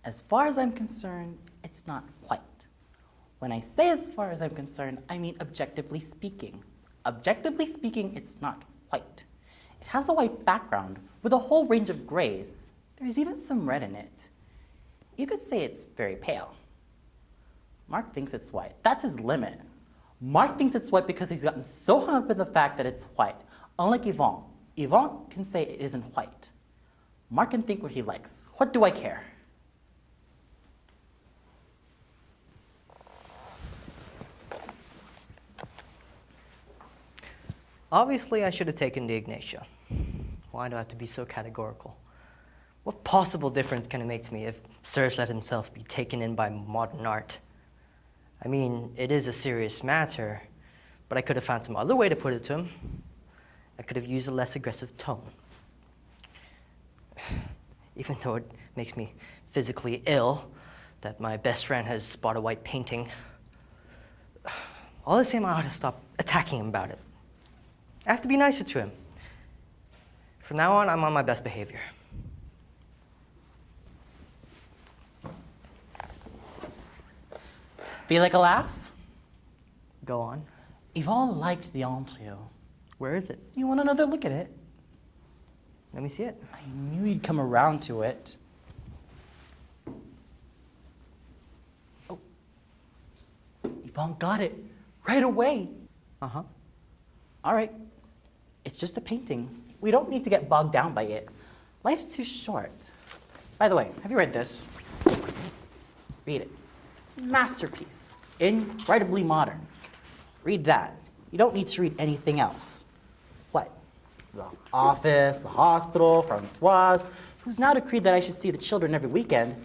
As far as I'm concerned, it's not white. When I say as far as I'm concerned, I mean objectively speaking. Objectively speaking, it's not white. It has a white background with a whole range of grays. There's even some red in it. You could say it's very pale. Marc thinks it's white. That's his limit. Marc thinks it's white because he's gotten so hung up in the fact that it's white. Unlike Yvonne. Yvonne can say it isn't white. Marc can think what he likes. What do I care? Obviously, I should have taken the Ignatia. Why do I have to be so categorical? What possible difference can it make to me if Serge let himself be taken in by modern art? I mean, it is a serious matter, but I could have found some other way to put it to him. I could have used a less aggressive tone. Even though it makes me physically ill that my best friend has bought a white painting, all the same, I ought to stop attacking him about it. I have to be nicer to him. From now on, I'm on my best behavior. Feel like a laugh? Go on. Yvonne liked the Antoni. Where is it? You want another look at it? Let me see it. I knew you'd come around to it. Oh. Yvonne got it right away. Uh-huh. All right. It's just a painting. We don't need to get bogged down by it. Life's too short. By the way, have you read this? Read it. It's a masterpiece. Incredibly modern. Read that. You don't need to read anything else. What? The office, the hospital, Francoise, who's now decreed that I should see the children every weekend,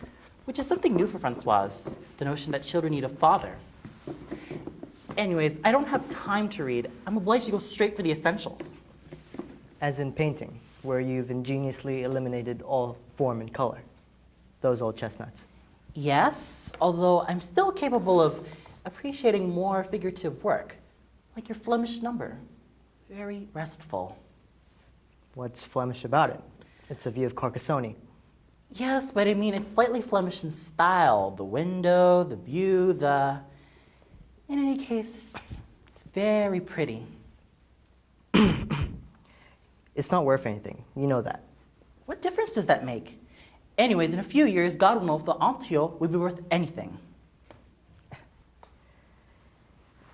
which is something new for Francoise, the notion that children need a father. Anyways, I don't have time to read. I'm obliged to go straight for the essentials. As in painting, where you've ingeniously eliminated all form and color. Those old chestnuts. Yes, although I'm still capable of appreciating more figurative work, like your Flemish number. Very restful. What's Flemish about it? It's a view of Carcassonne. Yes, but I mean, it's slightly Flemish in style. The window, the view, the... In any case, it's very pretty. It's not worth anything. You know that. What difference does that make? Anyways, in a few years, God will know if the Antoni will be worth anything.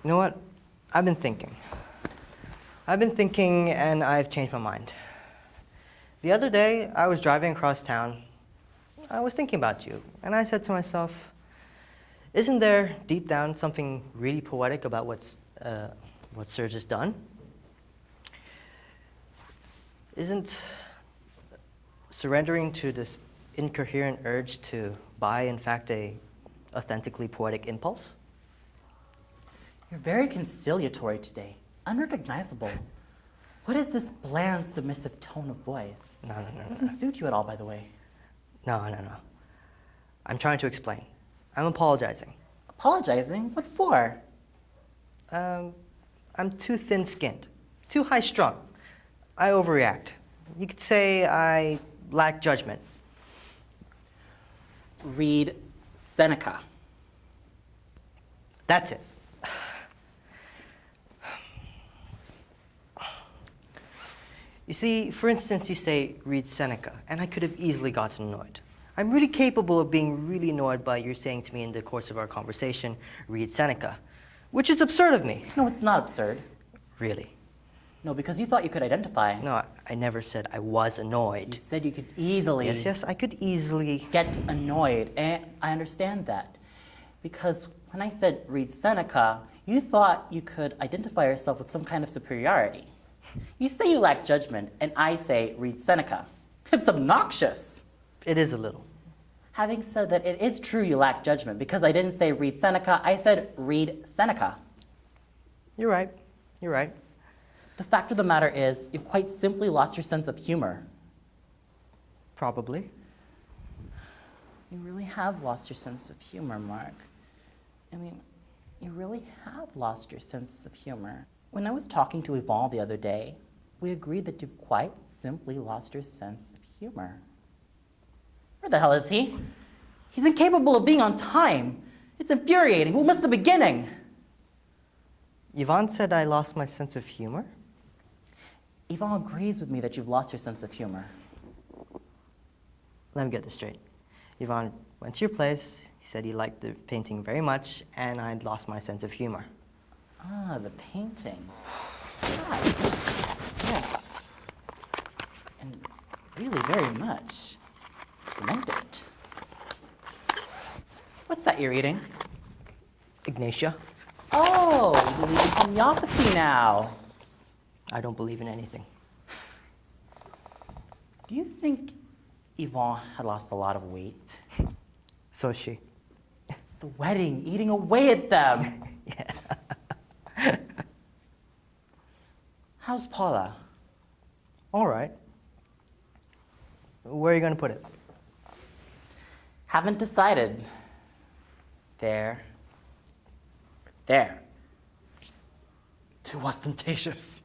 You know what? I've been thinking, and I've changed my mind. The other day, I was driving across town. I was thinking about you, and I said to myself, isn't there, deep down, something really poetic about what Serge has done? Isn't surrendering to this incoherent urge to buy, in fact, a authentically poetic impulse? You're very conciliatory today, unrecognizable. What is this bland, submissive tone of voice? No. It doesn't suit you at all, by the way. No. I'm trying to explain. I'm apologizing. Apologizing? What for? I'm too thin-skinned, too high-strung. I overreact. You could say I lack judgment. Read Seneca. That's it. You see, for instance, you say, read Seneca, and I could have easily gotten annoyed. I'm really capable of being really annoyed by you saying to me in the course of our conversation, read Seneca, which is absurd of me. No, it's not absurd. Really? No, because you thought you could identify. No, I never said I was annoyed. You said you could easily... Yes, I could easily... get annoyed, and I understand that. Because when I said read Seneca, you thought you could identify yourself with some kind of superiority. You say you lack judgment, and I say read Seneca. It's obnoxious. It is a little. Having said that, it is true you lack judgment, because I didn't say read Seneca, I said read Seneca. You're right. You're right. The fact of the matter is, you've quite simply lost your sense of humor. Probably. You really have lost your sense of humor, Marc. I mean, you really have lost your sense of humor. When I was talking to Yvonne the other day, we agreed that you've quite simply lost your sense of humor. Where the hell is he? He's incapable of being on time. It's infuriating. We'll miss the beginning. Yvonne said I lost my sense of humor? Yvonne agrees with me that you've lost your sense of humor. Let me get this straight. Yvonne went to your place, he said he liked the painting very much, and I'd lost my sense of humor. Ah, the painting. Ah, yes. And really very much. Meant it. What's that you're eating? Ignatia, Oh, you believe in homeopathy now. I don't believe in anything. Do you think Yvonne had lost a lot of weight? So is she. It's the wedding, eating away at them. Yeah. How's Paula? All right. Where are you going to put it? Haven't decided. There. There. Too ostentatious.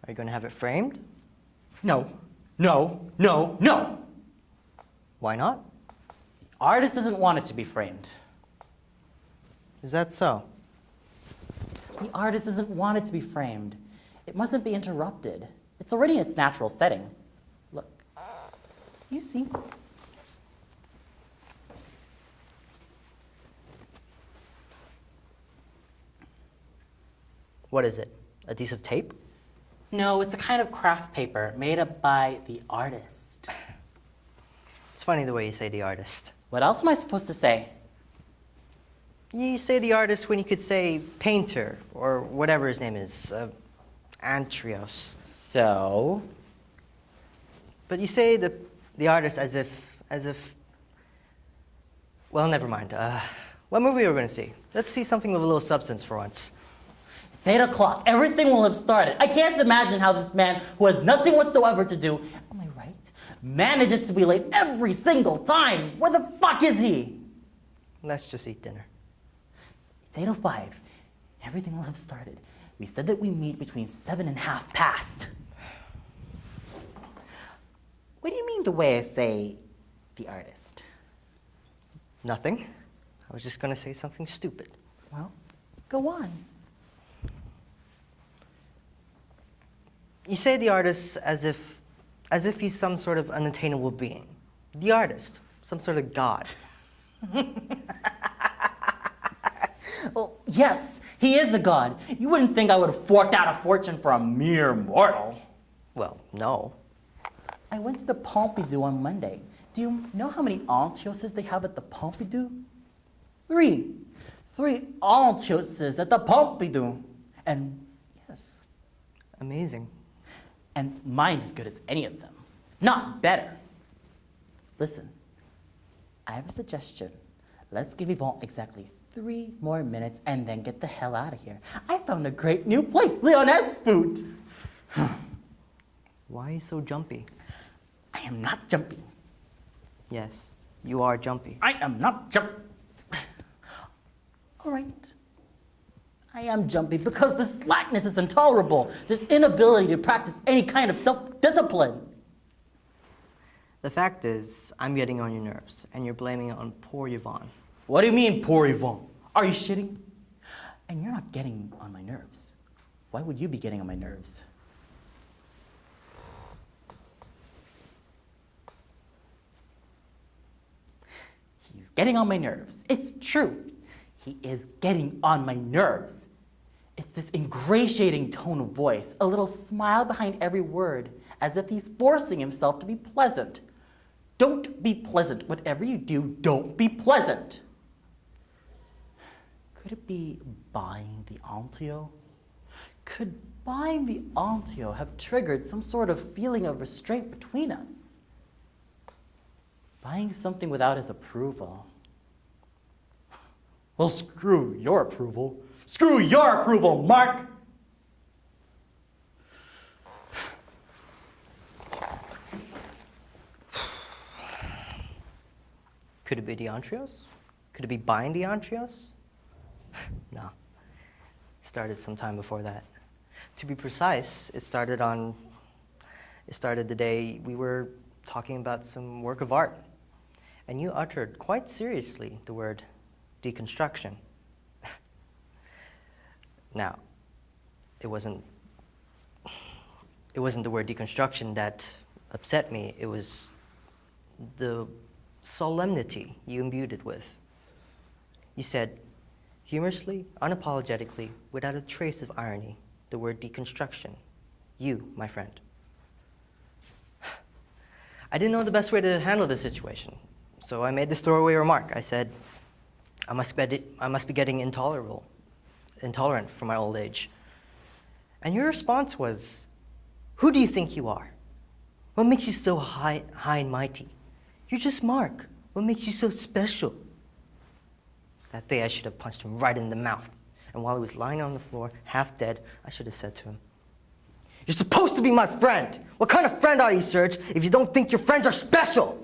Are you going to have it framed? No, no, no, no. Why not? The artist doesn't want it to be framed. Is that so? The artist doesn't want it to be framed. It mustn't be interrupted. It's already in its natural setting. Look, you see? What is it? Adhesive tape? No, it's a kind of craft paper made up by the artist. It's funny the way you say the artist. What else am I supposed to say? You say the artist when you could say painter, or whatever his name is, Antrios. So, But you say the artist as if, well, never mind. What movie are we going to see? Let's see something with a little substance for once. it's 8 o'clock. Everything will have started. I can't imagine how this man, who has nothing whatsoever to do, am I right, manages to be late every single time. Where the fuck is he? Let's just eat dinner. It's 8:05. Everything will have started. We said that we meet between 7 and half past. What do you mean the way I say the artist? Nothing. I was just going to say something stupid. Well, go on. You say the artist as if he's some sort of unattainable being. The artist, some sort of god. Well, yes, he is a god. You wouldn't think I would have forked out a fortune for a mere mortal. Well, no. I went to the Pompidou on Monday. Do you know how many Antioses they have at the Pompidou? 3. 3 Antioses at the Pompidou. And yes, Amazing. and mine's as good as any of them. Not better. Listen, I have a suggestion. Let's give Yvonne exactly 3 more minutes and then get the hell out of here. I found a great new place, Lyonnaise food. Why are you so jumpy? I am not jumping. Yes, you are jumpy. I am not jumping. All right. I am jumpy because this slackness is intolerable. This inability to practice any kind of self-discipline. The fact is, I'm getting on your nerves, and you're blaming it on poor Yvonne. What do you mean, poor Yvonne? Are you shitting? And you're not getting on my nerves. Why would you be getting on my nerves? He's getting on my nerves. It's true. He is getting on my nerves. It's this ingratiating tone of voice, a little smile behind every word, as if he's forcing himself to be pleasant. Don't be pleasant. Whatever you do, don't be pleasant. Could it be buying the Antio? Could buying the Antio have triggered some sort of feeling of restraint between us? Buying something without his approval. Well, screw your approval. Screw your approval, Marc! Could it be Diantrios? Could it be buying Diantrios? No. It started some time before that. To be precise, it started the day we were talking about some work of art. and you uttered quite seriously the word deconstruction. Now, it wasn't the word deconstruction that upset me, it was the solemnity you imbued it with. You said, humorously, unapologetically, without a trace of irony, the word deconstruction. You, my friend. I didn't know the best way to handle the situation, so I made this throwaway remark. I said, I must be getting intolerant for my old age. And your response was, who do you think you are? What makes you so high and mighty? You're just Marc. What makes you so special? That day I should have punched him right in the mouth. And while he was lying on the floor, half dead, I should have said to him, you're supposed to be my friend. What kind of friend are you, Serge, if you don't think your friends are special?